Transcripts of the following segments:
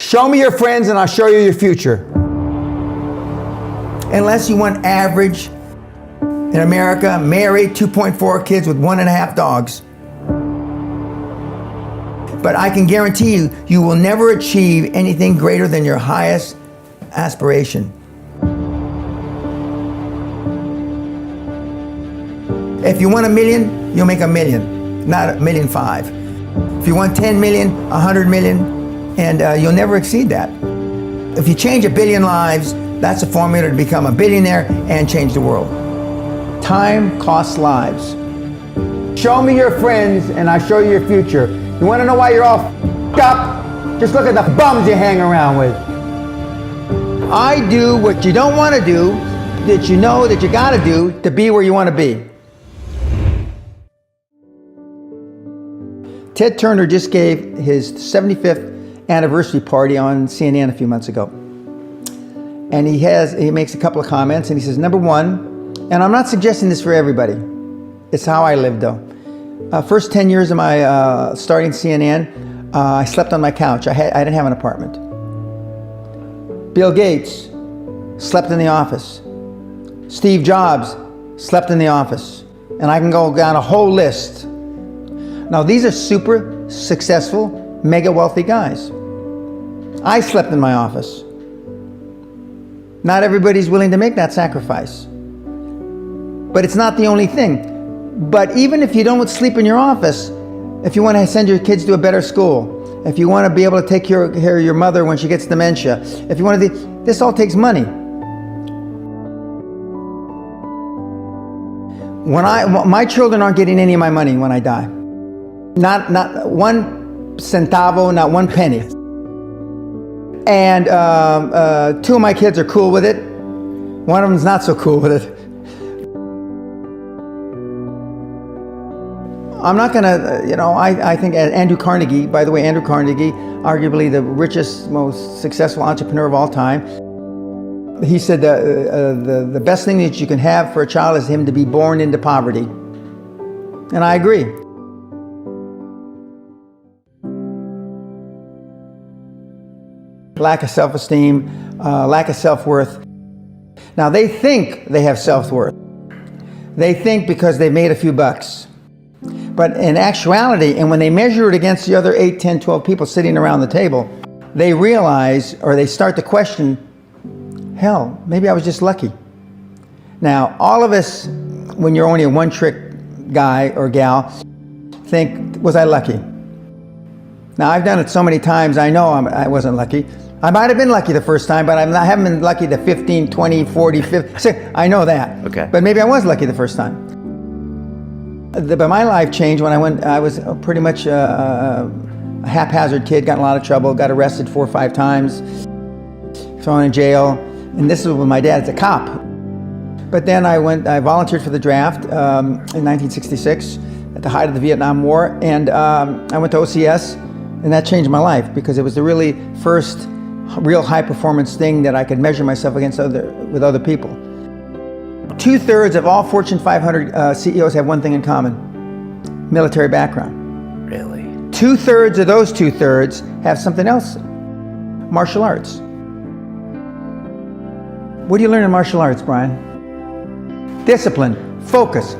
Show me your friends and I'll show you your future. Unless you want average in America, married, 2.4 kids with 1.5 dogs. But I can guarantee you, you will never achieve anything greater than your highest aspiration. If you want $1 million, you'll make $1 million, not $1.5 million. If you want 10 million, 100 million, and you'll never exceed that. If you change 1 billion lives, that's a formula to become a billionaire and change the world. Time costs lives. Show me your friends and I'll show you your future. You want to know why you're all f***ed up? Just look at the bums you hang around with. I do what you don't want to do, that you know that you got to do to be where you want to be. Ted Turner just gave his 75th anniversary party on CNN a few months ago. And he makes a couple of comments and he says, number one, and I'm not suggesting this for everybody, it's how I lived though. First 10 years of my starting CNN, I slept on my couch. I didn't have an apartment. Bill Gates slept in the office. Steve Jobs slept in the office. And I can go down a whole list. Now these are super successful, mega wealthy guys. I slept in my office. Not everybody's willing to make that sacrifice. But it's not the only thing. But even if you don't sleep in your office, if you want to send your kids to a better school, if you want to be able to take care of your mother when she gets dementia, if you want to do, this all takes money. My children aren't getting any of my money when I die. Not one centavo, not one penny. And 2 of my kids are cool with it. One of them's not so cool with it. I'm not gonna, I think Andrew Carnegie, by the way, Andrew Carnegie, arguably the richest, most successful entrepreneur of all time, he said the best thing that you can have for a child is him to be born into poverty. And I agree. Lack of self-esteem, lack of self-worth. Now they think they have self-worth. They think because they've made a few bucks. But in actuality, and when they measure it against the other 8, 10, 12 people sitting around the table, they realize, or they start to question, hell, maybe I was just lucky. Now, all of us, when you're only a one-trick guy or gal, think, was I lucky? Now, I've done it so many times, I know I wasn't lucky. I might have been lucky the first time, but I haven't been lucky the 15, 20, 40, 50, I know that. Okay. But maybe I was lucky the first time. But my life changed when I was pretty much a haphazard kid, got in a lot of trouble, got arrested 4 or 5 times, thrown in jail, and this was with my dad as a cop. But then I volunteered for the draft in 1966 at the height of the Vietnam War, and I went to OCS, and that changed my life because it was the really first real high performance thing that I could measure myself against with other people. 2/3 of all Fortune 500 CEOs have one thing in common: military background. Really? 2/3 of those 2/3 have something else: martial arts. What do you learn in martial arts, Brian? Discipline, focus.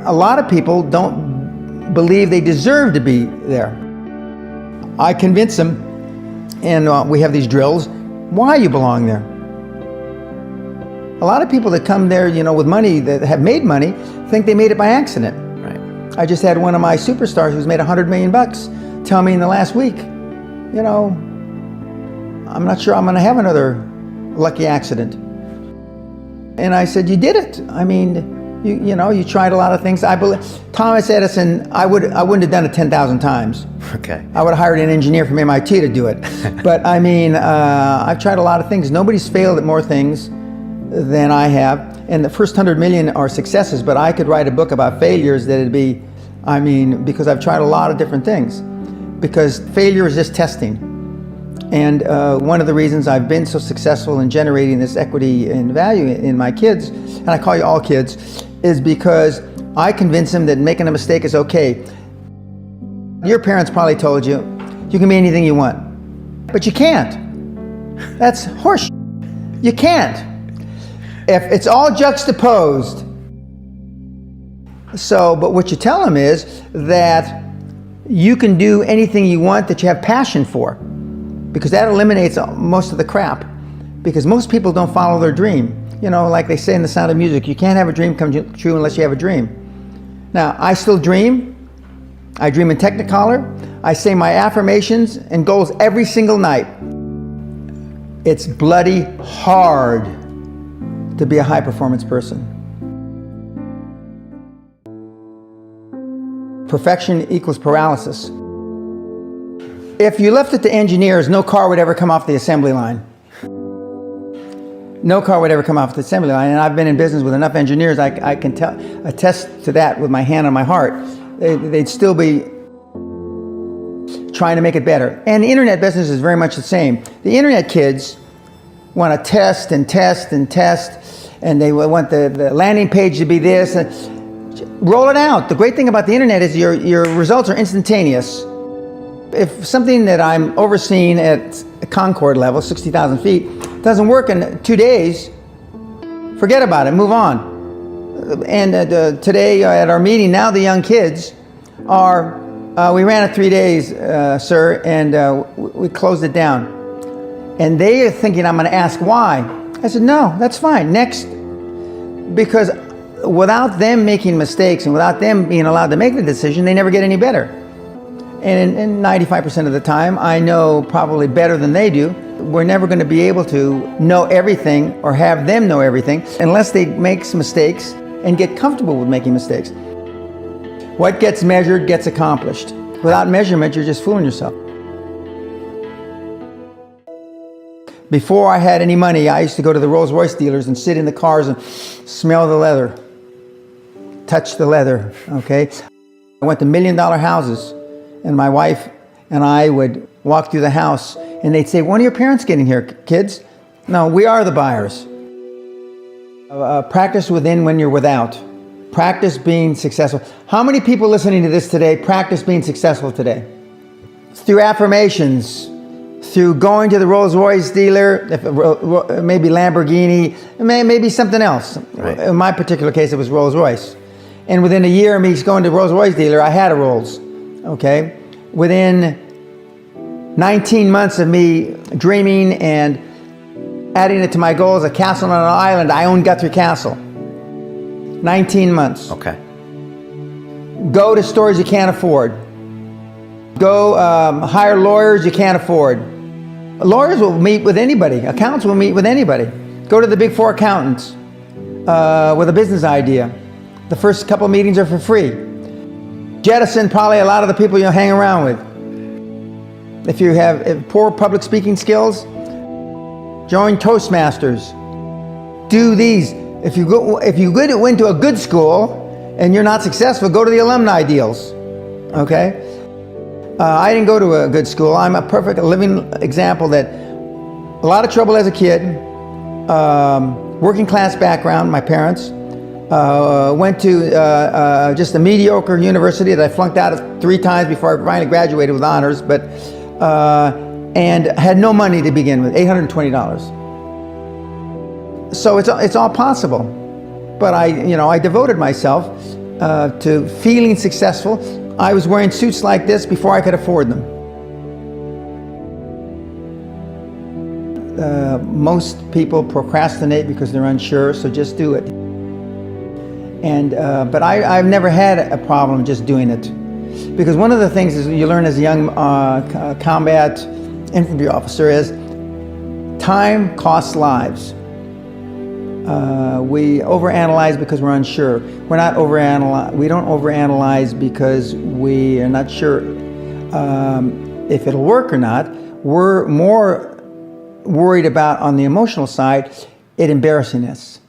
A lot of people don't believe they deserve to be there. I convince them, and we have these drills, why you belong there. A lot of people that come there, with money, that have made money, think they made it by accident. Right. I just had one of my superstars who's made $100 million tell me in the last week, I'm not sure I'm going to have another lucky accident. And I said, you did it. I mean, you tried a lot of things. I believe Thomas Edison, I wouldn't have done it 10,000 times. Okay. I would have hired an engineer from MIT to do it. But I mean, I've tried a lot of things. Nobody's failed at more things than I have. And the first 100 million are successes, but I could write a book about failures that'd be, because I've tried a lot of different things. Because failure is just testing. And one of the reasons I've been so successful in generating this equity and value in my kids, and I call you all kids, is because I convince them that making a mistake is okay. Your parents probably told you, you can be anything you want. But you can't. That's horse. You can't. If it's all juxtaposed. So, but what you tell them is that you can do anything you want that you have passion for, because that eliminates most of the crap. Because most people don't follow their dream. You know, like they say in The Sound of Music, you can't have a dream come true unless you have a dream. Now, I still dream. I dream in Technicolor. I say my affirmations and goals every single night. It's bloody hard to be a high performance person. Perfection equals paralysis. If you left it to engineers, no car would ever come off the assembly line. No car would ever come off the assembly line. And I've been in business with enough engineers, I can attest to that with my hand on my heart. They'd still be trying to make it better. And the internet business is very much the same. The internet kids want to test and test and test, and they want the landing page to be this. Roll it out. The great thing about the internet is your results are instantaneous. If something that I'm overseeing at Concord level, 60,000 feet, doesn't work in 2 days, forget about it, move on. And today at our meeting, now the young kids are, we ran it 3 days, sir, and we closed it down. And they are thinking I'm going to ask why. I said, no, that's fine, next. Because without them making mistakes and without them being allowed to make the decision, they never get any better. And in 95% of the time, I know probably better than they do. We're never going to be able to know everything or have them know everything unless they make some mistakes and get comfortable with making mistakes. What gets measured gets accomplished. Without measurement, you're just fooling yourself. Before I had any money, I used to go to the Rolls-Royce dealers and sit in the cars and smell the leather, touch the leather, okay? I went to $1 million houses, and my wife and I would walk through the house, and they'd say, when are your parents getting here, kids? No, we are the buyers. Practice within when you're without. Practice being successful. How many people listening to this today practice being successful today? Through affirmations, through going to the Rolls-Royce dealer, maybe Lamborghini, maybe something else. Right. In my particular case, it was Rolls-Royce. And within a year of me going to the Rolls-Royce dealer, I had a Rolls, okay? Within 19 months of me dreaming and adding it to my goals, a castle on an island, I own Guthrie Castle. 19 months. Okay. Go to stores you can't afford. Go hire lawyers you can't afford. Lawyers will meet with anybody. Accountants will meet with anybody. Go to the big four accountants with a business idea. The first couple meetings are for free. Jettison probably a lot of the people you'll hang around with. If you have poor public speaking skills, join Toastmasters. Do these. If you went to a good school and you're not successful, go to the alumni deals. Okay? I didn't go to a good school. I'm a perfect living example that a lot of trouble as a kid, working class background, my parents, went to just a mediocre university that I flunked out of 3 times before I finally graduated with honors, but and had no money to begin with, $820. So it's all possible, but I devoted myself to feeling successful. I was wearing suits like this before I could afford them. Most people procrastinate because they're unsure, so just do it. And but I've never had a problem just doing it, because one of the things is you learn as a young combat infantry officer is time costs lives. We overanalyze because we're unsure. We don't overanalyze because we are not sure if it'll work or not. We're more worried about, on the emotional side, it embarrassing us.